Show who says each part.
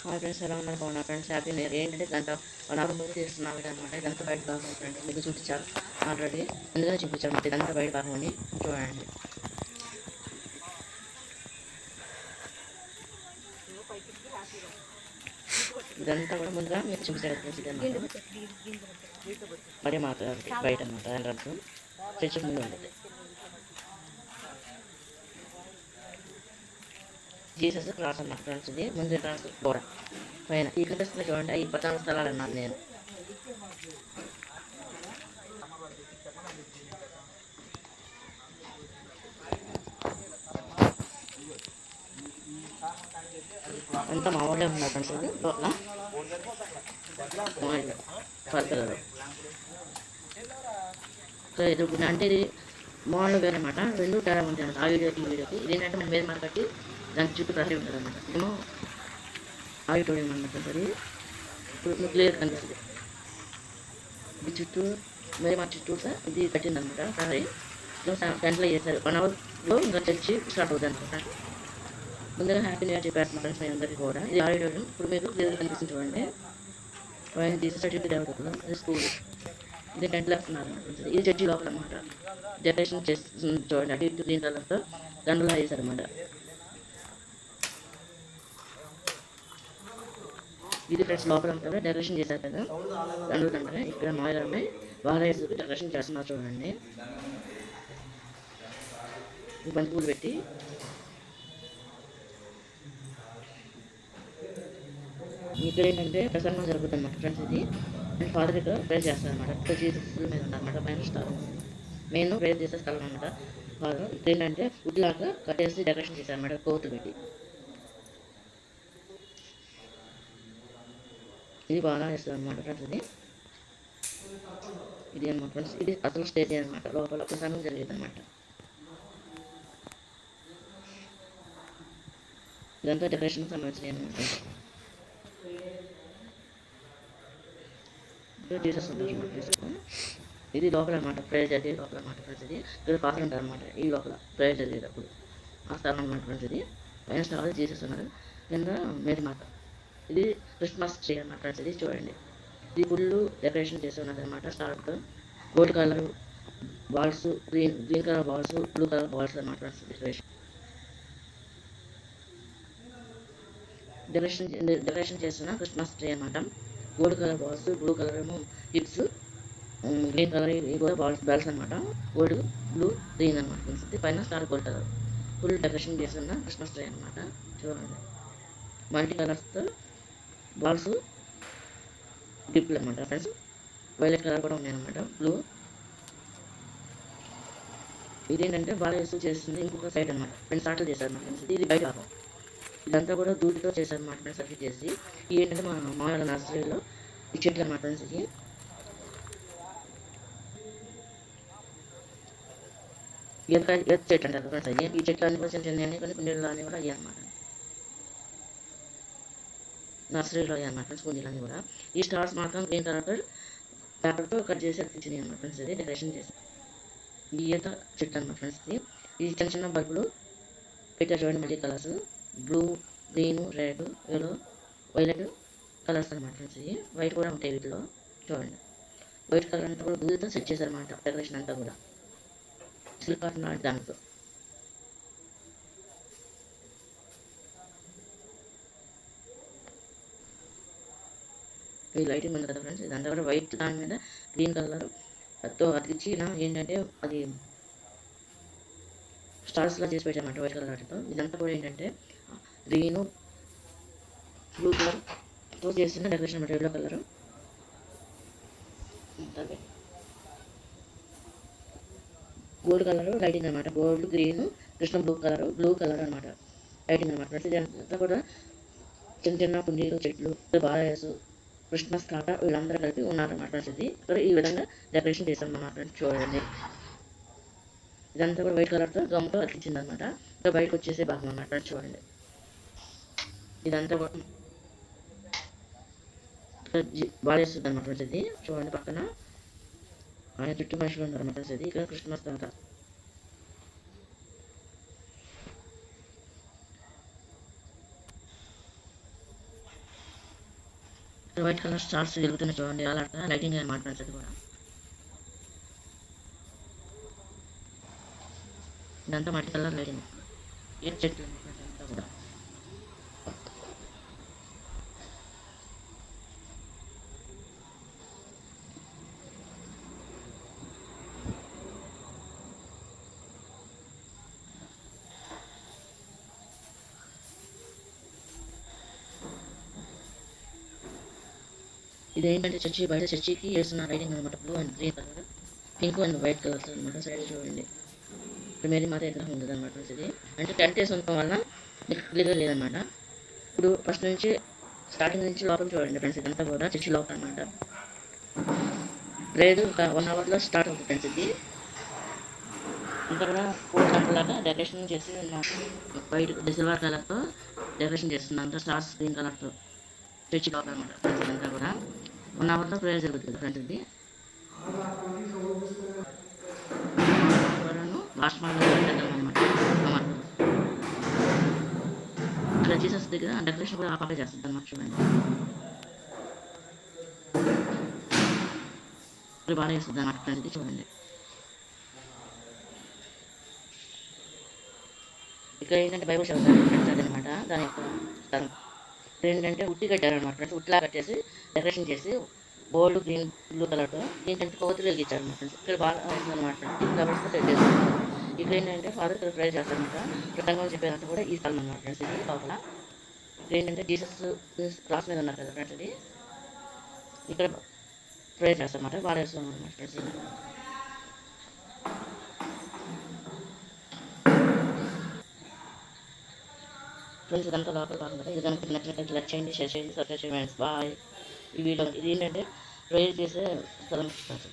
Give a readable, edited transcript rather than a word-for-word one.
Speaker 1: మా ఫ్రెండ్స్ ఎలా ఉన్నారు? బాగున్నారు ఫ్రెండ్స్. Happy new year. ఏంటంటే గంట 1 అవర్ ముందు తీస్తున్నాం అనమాట. ఇదంతా బయట భాగం ఫ్రెండ్స్, మీకు చూపించారు ఆల్రెడీ, ముందుగానే చూపించారు. మరి ఇదంతా బయట భాగం అని చూడండి. ఇదంతా కూడా ముందుగా మీకు చూపించారు ఫ్రెండ్స్. ఇదన్నమాట మరి మాత బయట అనమాట, ఎంట్రన్స్ చర్చ్ ముందు ఉంటుంది. జీసస్ క్రాస్ అన్నమాట ఫ్రెండ్స్. ఇది ముందు ఎంట్రన్స్ గోడ పైన ఈ కనిపిస్తుంది చూడండి. ఈ 14 స్థలాలు అన్నాను నేను. అంతా మా వాళ్ళే ఉన్నారు ఫ్రెండ్స్. ఇది లోపల పడతారు. సో ఇది అంటే ఇది మామూలు వేరే అనమాట. రెండు తేడా ఉంటాయి అన్నమాట. ఆ వీడియోకి ఈ వీడియోకి ఇదేంటంటే మనం వేరే కట్టి దానికి చుట్టూ ప్రహరీ ఉంటుంది అనమాట. ఏమో ఆడిటోరియం అనమాట. అది ఇప్పుడు క్లియర్ కనిపిస్తుంది. ఇది చుట్టూ వేరే మా చుట్టూ ఇది కట్టింది అనమాట. ప్రహరీ గంటలో చేశారు. 1 అవర్లో ఇంకా చర్చి స్టార్ట్ అవుతుంది అనమాట. ముందుగా హ్యాపీ న్యూ ఇయర్ చెప్పారు ఫ్రెండ్స్ మీ అందరికీ కూడా. ఇది ఆడిటోరియం. ఇప్పుడు మీకు క్లియర్ కనిపిస్తుంది చూడండి. పైన తీసి సర్టిఫికేట్ అవుతుంది. అది స్కూల్. ఇది 10 lakhs ఉన్నారు. ఇది చర్చి లోపల అనమాట. డెకరేషన్ చేస్తుంది చూడండి. అటు ఇటు గ్రీన్ కలర్తో దండలా వేశారనమాట. ఇది ఫ్రెండ్స్ లోపల అంతా డెకరేషన్ చేశారు కదా, దండలు. ఇక్కడ మాయలమ్మాయి వారాయసుకి డెకరేషన్ చేస్తున్నారు చూడండి. బంతి పూలు పెట్టి ఇక్కడ ఏంటంటే ప్రసంగం జరుగుతుంది అన్నమాట ఫ్రెండ్స్. ఇది అండ్ ఫాదర్ ఇక్కడ ప్రేర్ చేస్తారనమాట. ఇక్కడ జీసస్ మీద ఉన్నారన్నమాట. పైన స్టార్ మెయిన్ ప్రేర్ చేసే స్థలం అనమాట. ఫాదర్ ఇక్కడ ఏంటంటే వుడ్ లాగా కట్టేసి డెకరేషన్ చేశారనమాట, కోతులు పెట్టి. ఇది బాగా వేస్తారు అనమాట ఫ్రెండ్స్. ఇది అనమాట ఫ్రెండ్స్. ఇది అసలు స్టేజ్ అనమాట. లోపల ప్రసంగం జరిగేది అనమాట. ఇదంతా డెకరేషన్ సంబంధించిన అనమాట. జీసస్ ఇది లోపల అనమాట. ప్రేయర్ జరిగేది లోపల అనమాట ఫ్రెండ్స్. ఇది ఇక్కడ ఫాదర్ ఉంటారు అనమాట. ఈ లోపల ప్రేయర్ జరిగేటప్పుడు ఆ స్థలం అనమాట ఫ్రెండ్స్. ఇది పైన స్టార్ జీసస్ ఉన్నారు, కింద మేరీ మాత. ఇది క్రిస్మస్ ట్రీ అనమాట ఫ్రెండ్స్. ఇది చూడండి. ఇది ఫుల్ డెకరేషన్ చేసి ఉన్నది అనమాట. స్టార్తో gold colour balls, green colour balls, blue colour balls అనమాట ఫ్రెండ్స్. డెకరేషన్ చేస్తున్న క్రిస్మస్ ట్రీ అనమాట. Gold colour balls, blue colour ఏమో హిప్స్, గ్రీన్ కలర్ ఇవి కూడా బాల్స్ అనమాట. గోల్డ్, బ్లూ, గ్రీన్ అనమాట ఫ్రెండ్స్. పైన star gold colour full decoration చేస్తున్న క్రిస్మస్ ట్రీ అనమాట. చూడండి, మల్టీ కలర్స్తో బాల్స్, గిఫ్ట్లు అనమాట ఫ్రెండ్స్. వైలెట్ కలర్ కూడా ఉన్నాయన్నమాట, బ్లూ. ఇదేంటంటే బాగా యూస్ చేస్తుంది ఇంకొక సైడ్ అనమాట. 2 సార్లు చేశారు ఫ్రెండ్స్. ఇది బయట భాగం. ఇదంతా కూడా దూదితో చేశారన్నమాట ఫ్రెండ్స్. సర్కిల్ చేసి ఇది ఏంటంటే మా మామూలు నర్సరీలో ఈ చెట్లు అనమాట ఫ్రెండ్స్. ఇది ఎత్తు చెట్లు అంటారు ఫ్రెండ్స్. అది ఈ చెట్లు అన్ని కూడా చిన్న చిన్న కొన్ని కుండీలు అన్నీ కూడా అయ్యాయి అనమాట. నర్సరీలో అయ్యాయి అనమాట ఫ్రెండ్స్ కుండీలు అన్నీ కూడా. ఈ స్టార్స్ మాత్రం గ్రీన్ కలర్ పేపర్తో కట్ చేసి అతికించినాయి అనమాట ఫ్రెండ్స్. ఇది డెకరేషన్ చేసి ఈ ఈత చెట్టు అనమాట ఫ్రెండ్స్. ఇది చిన్న చిన్న బల్బులు పెట్టారు చూడండి. Multi colours, blue, green, red, yellow, violet colours అనమాట ఫ్రెండ్స్. ఇది వైట్ కూడా ఉంటాయి వీటిలో. చూడండి, వైట్ కలర్ అంతా కూడా దూదితో సెట్ చేశారనమాట. డెకరేషన్ అంతా కూడా సిల్క్ కాటన్ లాంటి దాంతో. ఈ లైటింగ్ ఉంది కదా ఫ్రెండ్స్. ఇదంతా కూడా వైట్ దాని మీద గ్రీన్ కలర్ తో అతికించి ఏంటంటే అది స్టార్స్ లా చేసి పెట్టారన్నమాట వైట్ కలర్ వాటితో. ఇదంతా కూడా ఏంటంటే గ్రీను, బ్లూ కలర్తో చేసిన డెకరేషన్ అనమాట. Yellow colour, gold colour lighting అనమాట. గోల్డ్, గ్రీన్, కృష్ణ బ్లూ కలర్ అనమాట లైటింగ్ అనమాట. ఇదంతా కూడా చిన్న చిన్న కుండీలు, చెట్లు, బాలయసు, క్రిస్మస్ తాత వీళ్ళందరూ కలిపి ఉన్నారన్నమాట. ఇది ఇక్కడ ఈ విధంగా డెకరేషన్ చేశామన్నమాట. చూడండి, ఇదంతా కూడా వైట్ కలర్తో గమ్తో అతికించింది అనమాట. ఇంకా బయటకు వచ్చేసే భాగం అన్నమాట. చూడండి, ఇదంతా కూడా బాలేస్తుంది అనమాట. ఇది చూడండి, పక్కన ఆయన చుట్టూ మనుషులు ఉన్నారు అన్నమాట. ఇది ఇక్కడ క్రిస్మస్ తాత. వైట్ కలర్ స్టార్స్ వెలుగుతున్నాయి చూడండి, అలా లైటింగ్ అనమాట ఫ్రెండ్స్. అది కూడా ఇదంతా మట్టి కలర్ లైటింగ్, ఏ చెట్లు అంతా కూడా. ఇదేంటంటే చర్చి, బయట చర్చికి వేస్తున్న లైటింగ్ అనమాట. Blue and green colour, pink and white colours అనమాట. సైడ్ చూడండి, ఇప్పుడు మేరీ మాత విగ్రహం ఉంటుంది అనమాట. ఇది అంటే టెంట్ వేసి ఉండటం వల్ల మీకు క్లియర్గా లేదనమాట. ఇప్పుడు ఫస్ట్ నుంచి స్టార్టింగ్ నుంచి లోపల చూడండి ఫ్రెండ్స్. ఇదంతా కూడా చర్చి లోపల అనమాట. ప్రేయర్ ఒక 1 hourలో స్టార్ట్ అవుతుంది ఫ్రెండ్స్. ఇది ఇంకా కూడా పూల లాగా డెకరేషన్ చేసి వైట్ సిల్వర్ కలర్తో డెకరేషన్ చేస్తుంది. అంతా స్టార్స్ గ్రీన్ కలర్తో చర్చి లోపల అనమాట ఫ్రెండ్స్. ఇదంతా కూడా 1 hourలో ప్రేయర్ జరుగుతుంది ఫ్రెండ్స్. ఇది లాస్ట్ మార్క్ అనమాట. ఇక్కడ జీసస్ దగ్గర డెకరేషన్ కూడా అప్లై చేస్తుంది అనమాట. చూడండి, బాగా చేస్తుంది అనమాట ఫ్రెండ్స్. ఇది చూడండి, ఇక్కడ ఏంటంటే బైబుల్ చదువుతారు ఫ్రెండ్స్. అదనమాట దాని యొక్క స్థలం. ఏంటంటే ఉట్టి కట్టారనమాట ఫ్రెండ్స్. ఉట్టిలా కట్టేసి డెకరేషన్ చేసి గోల్డ్, గ్రీన్, బ్లూ కలర్తో ఏంటంటే కొవ్వొత్తులు వెలిగించారు అనమాట ఫ్రెండ్స్. ఇక్కడ బాగా అవుతుందన్నమాట ఫ్రెండ్స్. ఫ్లవర్స్తో సెట్ చేస్తారు. ఇక్కడ ఏంటంటే ఫాదర్ ఇక్కడ ప్రే చేస్తారనమాట. ప్రసంగం చెప్పేదంతా కూడా ఈ స్థలం అనమాట ఫ్రెండ్స్. ఇది లోపల ఇక్కడ ఏంటంటే జీసస్ క్రాస్ మీద ఉన్నారు కదా ఫ్రెండ్స్. ఇది ఇక్కడ ప్రే చేస్తారన్నమాట, బాగా చేస్తాం అనమాట ఫ్రెండ్స్. ఫ్రెండ్స్ ఇదంతా లోపల భాగం కదా. ఇది కనుక నచ్చినట్లయితే లైక్ చేయండి, షేర్ చేయండి, సబ్స్క్రైబ్ చేయండి ఫ్రెండ్స్. బాయ్. ఈ వీడియో ఇది ఏంటంటే ప్రేయర్ చేసే స్థలం ఫ్రెండ్స్.